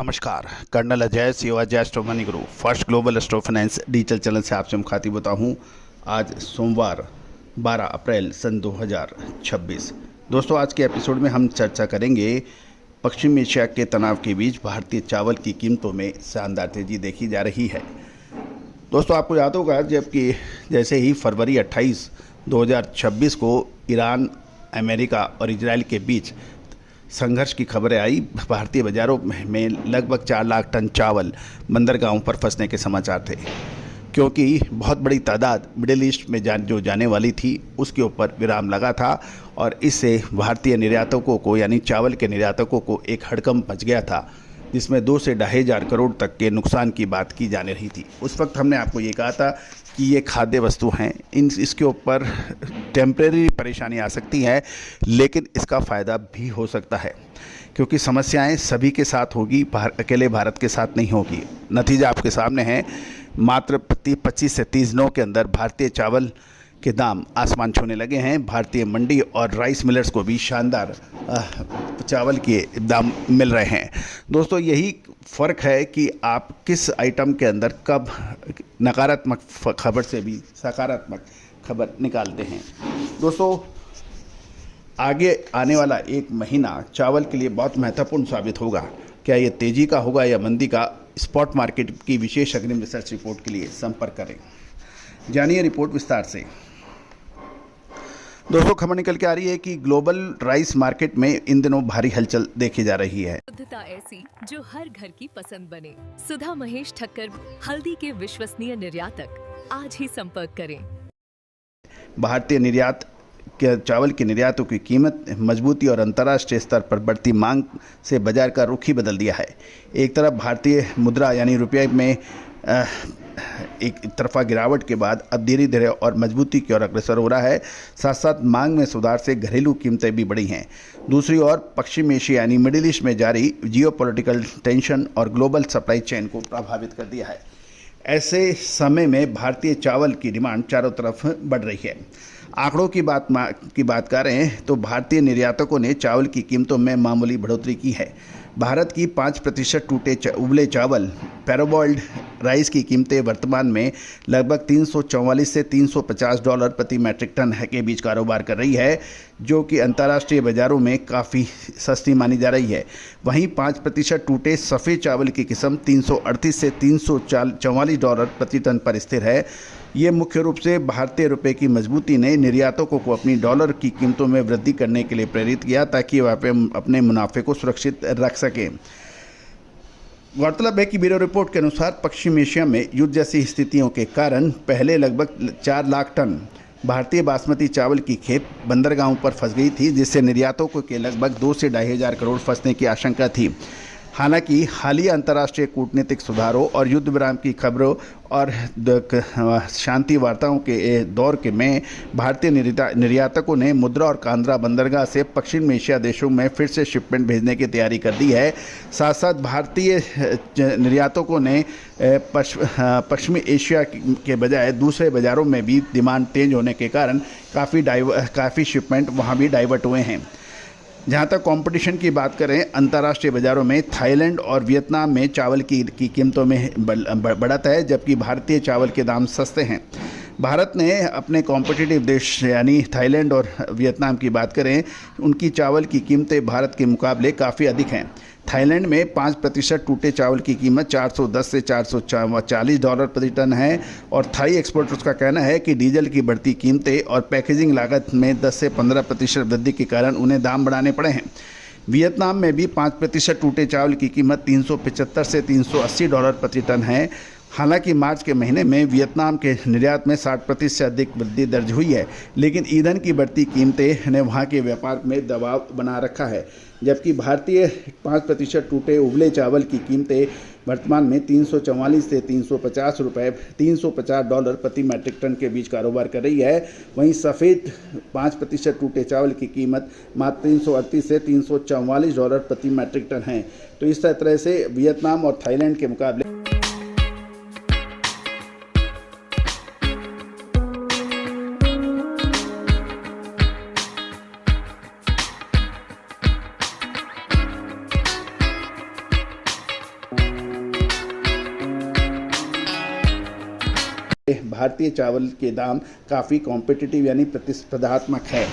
नमस्कार, कर्नल अजय सेवा जय एस्ट्रो मनी गुरु first global astro finance digital channel से आपसे मुखातिब होता हूँ। आज सोमवार 12 अप्रैल सन 2026। दोस्तों, आज के एपिसोड में हम चर्चा करेंगे पश्चिम एशिया के तनाव के बीच भारतीय चावल की कीमतों में शानदार तेजी देखी जा रही है। दोस्तों, आपको याद होगा जबकि जैसे ही फरवरी 28, 2026 को ईरान, अमेरिका और इजराइल के बीच संघर्ष की खबरें आई, भारतीय बाज़ारों में लगभग 4 लाख टन चावल बंदरगाहों पर फंसने के समाचार थे, क्योंकि बहुत बड़ी तादाद मिडिल ईस्ट में जो जाने वाली थी उसके ऊपर विराम लगा था और इससे भारतीय निर्यातकों को यानी चावल के निर्यातकों को एक हड़कंप मच गया था, जिसमें 2 से 2,500 करोड़ तक के नुकसान की बात की जाने रही थी। उस वक्त हमने आपको ये कहा था कि ये खाद्य वस्तु हैं, इसके ऊपर टेम्परेरी परेशानी आ सकती है, लेकिन इसका फ़ायदा भी हो सकता है, क्योंकि समस्याएं सभी के साथ होगी, अकेले भारत के साथ नहीं होगी। नतीजा आपके सामने है, मात्र 25 से 30 दिनों के अंदर भारतीय चावल के दाम आसमान छूने लगे हैं। भारतीय मंडी और राइस मिलर्स को भी शानदार चावल के दाम मिल रहे हैं। दोस्तों, यही फ़र्क है कि आप किस आइटम के अंदर कब नकारात्मक खबर से भी सकारात्मक खबर निकालते हैं। दोस्तों, आगे आने वाला एक महीना चावल के लिए बहुत महत्वपूर्ण साबित होगा। क्या ये तेज़ी का होगा या मंदी का? स्पॉट मार्केट की विशेष अग्रिम रिसर्च रिपोर्ट के लिए संपर्क करें। जानिए रिपोर्ट विस्तार से। दोस्तों, खबर निकल के आ रही है कि ग्लोबल राइस मार्केट में इन दिनों भारी हलचल देखी जा रही है। शुद्धता ऐसी जो हर घर की पसंद बने। सुधा महेश ठक्कर, हल्दी के विश्वसनीय निर्यातक। आज ही संपर्क करें। भारतीय निर्यात के चावल के निर्यातों की कीमत मजबूती और अंतर्राष्ट्रीय स्तर पर बढ़ती मांग से बाजार का रुख ही बदल दिया है। एक तरफ भारतीय मुद्रा यानी रुपये में एक तरफा गिरावट के बाद अब धीरे धीरे और मजबूती की ओर अग्रसर हो रहा है। साथ साथ मांग में सुधार से घरेलू कीमतें भी बढ़ी हैं। दूसरी ओर पश्चिम एशिया यानी मिडिल ईस्ट में जारी जियोपॉलिटिकल टेंशन और ग्लोबल सप्लाई चेन को प्रभावित कर दिया है। ऐसे समय में भारतीय चावल की डिमांड चारों तरफ बढ़ रही है। आंकड़ों की बात करें तो भारतीय निर्यातकों ने चावल की कीमतों में मामूली बढ़ोतरी की है। भारत की 5% टूटे उबले चावल पैराबॉइल्ड राइस की कीमतें वर्तमान में लगभग 344 से $350 प्रति मैट्रिक टन के बीच कारोबार कर रही है, जो कि अंतर्राष्ट्रीय बाज़ारों में काफ़ी सस्ती मानी जा रही है। वहीं 5% टूटे सफ़ेद चावल की किस्म 338 से $344 प्रति टन पर स्थिर है। ये मुख्य रूप से भारतीय रुपये की मजबूती ने निर्यातकों को अपनी डॉलर की कीमतों में वृद्धि करने के लिए प्रेरित किया, ताकि वह अपने मुनाफे को सुरक्षित रख सकें। गौरतलब है कि ब्यूरो रिपोर्ट के अनुसार पश्चिम एशिया में युद्ध जैसी स्थितियों के कारण पहले लगभग 4 लाख टन भारतीय बासमती चावल की खेप बंदरगाहों पर फंस गई थी, जिससे निर्यातकों के लगभग 2 से 2,500 करोड़ फंसने की आशंका थी। हालांकि हालिया अंतर्राष्ट्रीय कूटनीतिक सुधारों और युद्ध विराम की खबरों और शांति वार्ताओं के दौर में भारतीय निर्यातकों ने मुद्रा और कांद्रा बंदरगाह से पश्चिम एशिया देशों में फिर से शिपमेंट भेजने की तैयारी कर दी है। साथ साथ भारतीय निर्यातकों ने पश्चिमी एशिया के बजाय दूसरे बाज़ारों में भी डिमांड तेज होने के कारण काफ़ी शिपमेंट वहाँ भी डाइवर्ट हुए हैं। जहाँ तक कंपटीशन की बात करें, अंतर्राष्ट्रीय बाज़ारों में थाईलैंड और वियतनाम में चावल की कीमतों में बढ़त है, जबकि भारतीय चावल के दाम सस्ते हैं। भारत ने अपने कॉम्पिटिटिव देश यानी थाईलैंड और वियतनाम की बात करें, उनकी चावल की कीमतें भारत के मुकाबले काफ़ी अधिक हैं। थाईलैंड में 5% टूटे चावल की कीमत $410 से $440 प्रति टन है और थाई एक्सपोर्टर्स का कहना है कि डीजल की बढ़ती कीमतें और पैकेजिंग लागत में 10 से 15% वृद्धि के कारण उन्हें दाम बढ़ाने पड़े हैं। वियतनाम में भी 5% टूटे चावल की कीमत $375 से $380 प्रति टन है। हालांकि मार्च के महीने में वियतनाम के निर्यात में 60% से अधिक वृद्धि दर्ज हुई है, लेकिन ईंधन की बढ़ती कीमतें ने वहां के व्यापार में दबाव बना रखा है। जबकि भारतीय 5% टूटे उबले चावल की कीमतें वर्तमान में 344 से $350 प्रति मैट्रिक टन के बीच कारोबार कर रही है। वहीं सफ़ेद 5% टूटे चावल की कीमत मात्र 338 से $344 प्रति मैट्रिक टन है। तो इस तरह से वियतनाम और थाईलैंड के मुकाबले भारतीय चावल के दाम काफ़ी कॉम्पिटिटिव यानी प्रतिस्पर्धात्मक है।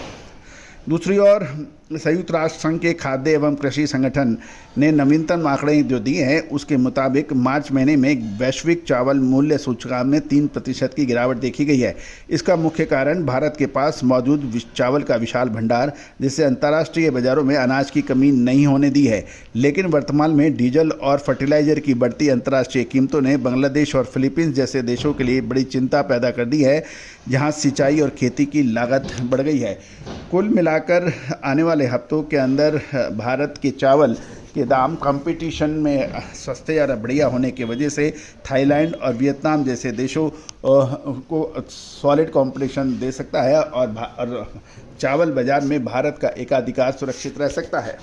दूसरी ओर संयुक्त राष्ट्र संघ के खाद्य एवं कृषि संगठन ने नवीनतम आंकड़े जो दिए हैं उसके मुताबिक मार्च महीने में वैश्विक चावल मूल्य सूचकांक में 3% की गिरावट देखी गई है। इसका मुख्य कारण भारत के पास मौजूद चावल का विशाल भंडार, जिससे अंतर्राष्ट्रीय बाजारों में अनाज की कमी नहीं होने दी है। लेकिन वर्तमान में डीजल और फर्टिलाइजर की बढ़ती अंतर्राष्ट्रीय कीमतों ने बांग्लादेश और फिलीपींस जैसे देशों के लिए बड़ी चिंता पैदा कर दी है, जहाँ सिंचाई और खेती की लागत बढ़ गई है। कुल मिलाकर आने वाले हफ्तों के अंदर भारत के चावल के दाम कंपटीशन में सस्ते या बढ़िया होने की वजह से थाईलैंड और वियतनाम जैसे देशों को सॉलिड कंपटीशन दे सकता है और चावल बाजार में भारत का एकाधिकार सुरक्षित रह सकता है।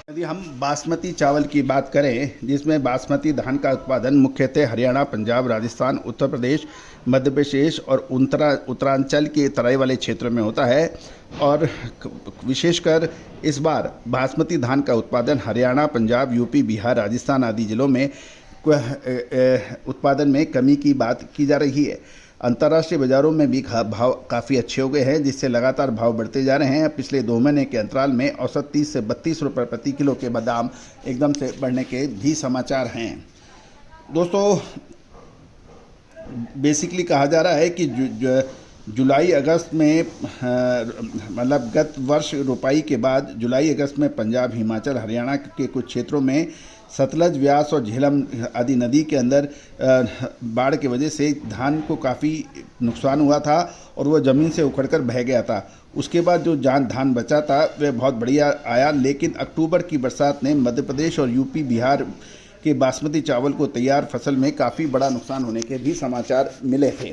यदि हम बासमती चावल की बात करें, जिसमें बासमती धान का उत्पादन मुख्यतः हरियाणा, पंजाब, राजस्थान, उत्तर प्रदेश, मध्य प्रदेश और उत्तरांचल के तराई वाले क्षेत्रों में होता है और विशेषकर इस बार बासमती धान का उत्पादन हरियाणा, पंजाब, यूपी, बिहार, राजस्थान आदि जिलों में उत्पादन में कमी की बात की जा रही है। अंतर्राष्ट्रीय बाज़ारों में भी भाव काफ़ी अच्छे हो गए हैं, जिससे लगातार भाव बढ़ते जा रहे हैं। पिछले 2 महीने के अंतराल में औसत 30 से 32 रुपये प्रति किलो के दाम एकदम से बढ़ने के भी समाचार हैं। दोस्तों, बेसिकली कहा जा रहा है कि जुलाई अगस्त में मतलब गत वर्ष रोपाई के बाद जुलाई अगस्त में पंजाब, हिमाचल, हरियाणा के कुछ क्षेत्रों में सतलज, व्यास और झेलम आदि नदी के अंदर बाढ़ की वजह से धान को काफ़ी नुकसान हुआ था और वह ज़मीन से उखड़कर बह गया था। उसके बाद जो धान बचा था वह बहुत बढ़िया आया, लेकिन अक्टूबर की बरसात ने मध्य प्रदेश और यूपी, बिहार के बासमती चावल को तैयार फसल में काफ़ी बड़ा नुकसान होने के भी समाचार मिले थे,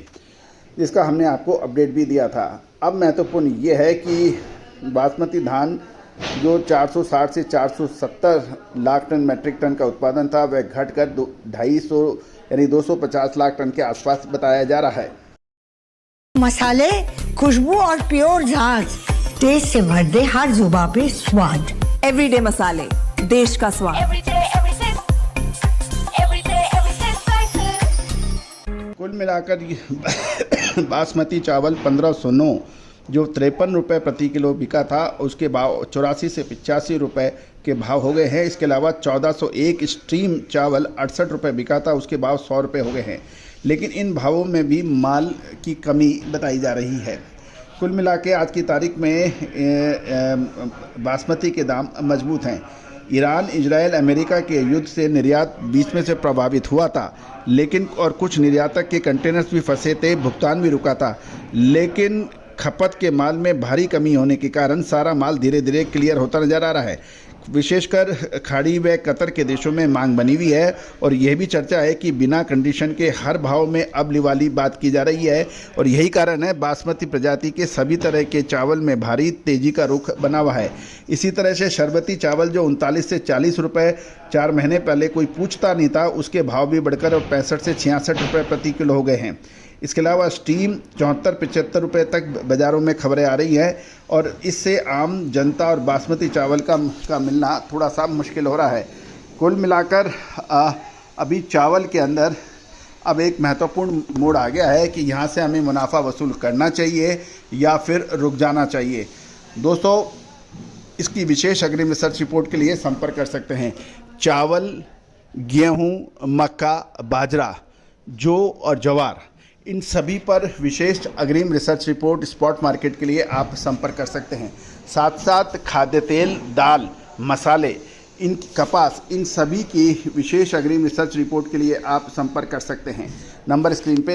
जिसका हमने आपको अपडेट भी दिया था। अब महत्वपूर्ण ये है कि बासमती धान जो 460 से 470 लाख टन मैट्रिक टन का उत्पादन था, वह घटकर 250 यानी 250 लाख टन के आसपास बताया जा रहा है। मसाले, खुशबू और प्योर झाग, टेस्ट से भर दे हर जुबान पे स्वाद। एवरीडे मसाले, देश का स्वाद। कुल मिलाकर बासमती चावल 1509 जो 53 रुपये प्रति किलो बिका था, उसके भाव 84 से 85 रुपये के भाव हो गए हैं। इसके अलावा 1401 स्ट्रीम चावल 68 रुपये बिका था, उसके भाव 100 रुपये हो गए हैं। लेकिन इन भावों में भी माल की कमी बताई जा रही है। कुल मिला के आज की तारीख में बासमती के दाम मजबूत हैं। ईरान, इजराइल, अमेरिका के युद्ध से निर्यात बीच में से प्रभावित हुआ था, लेकिन और कुछ निर्यातक के कंटेनर्स भी फंसे थे, भुगतान भी रुका था, लेकिन खपत के माल में भारी कमी होने के कारण सारा माल धीरे धीरे क्लियर होता नजर आ रहा है। विशेषकर खाड़ी व कतर के देशों में मांग बनी हुई है और यह भी चर्चा है कि बिना कंडीशन के हर भाव में अब वाली बात की जा रही है और यही कारण है बासमती प्रजाति के सभी तरह के चावल में भारी तेजी का रुख बना हुआ है। इसी तरह से शरबती चावल जो 39 से 40 रुपये 4 महीने पहले कोई पूछता नहीं था, उसके भाव भी बढ़कर 65 से 66 रुपये प्रति किलो हो गए हैं। इसके अलावा स्टीम 74-75 रुपये तक बाज़ारों में खबरें आ रही हैं और इससे आम जनता और बासमती चावल का मिलना थोड़ा सा मुश्किल हो रहा है। कुल मिलाकर अभी चावल के अंदर अब एक महत्वपूर्ण मोड़ आ गया है कि यहाँ से हमें मुनाफा वसूल करना चाहिए या फिर रुक जाना चाहिए। दोस्तों, इसकी विशेष अग्रिम रिसर्च रिपोर्ट के लिए संपर्क कर सकते हैं। चावल, गेहूँ, मक्का, बाजरा, जौ और ज्वार, इन सभी पर विशेष अग्रिम रिसर्च रिपोर्ट स्पॉट मार्केट के लिए आप संपर्क कर सकते हैं। साथ साथ खाद्य तेल, दाल, मसाले, इन कपास, इन सभी की विशेष अग्रिम रिसर्च रिपोर्ट के लिए आप संपर्क कर सकते हैं। नंबर स्क्रीन पे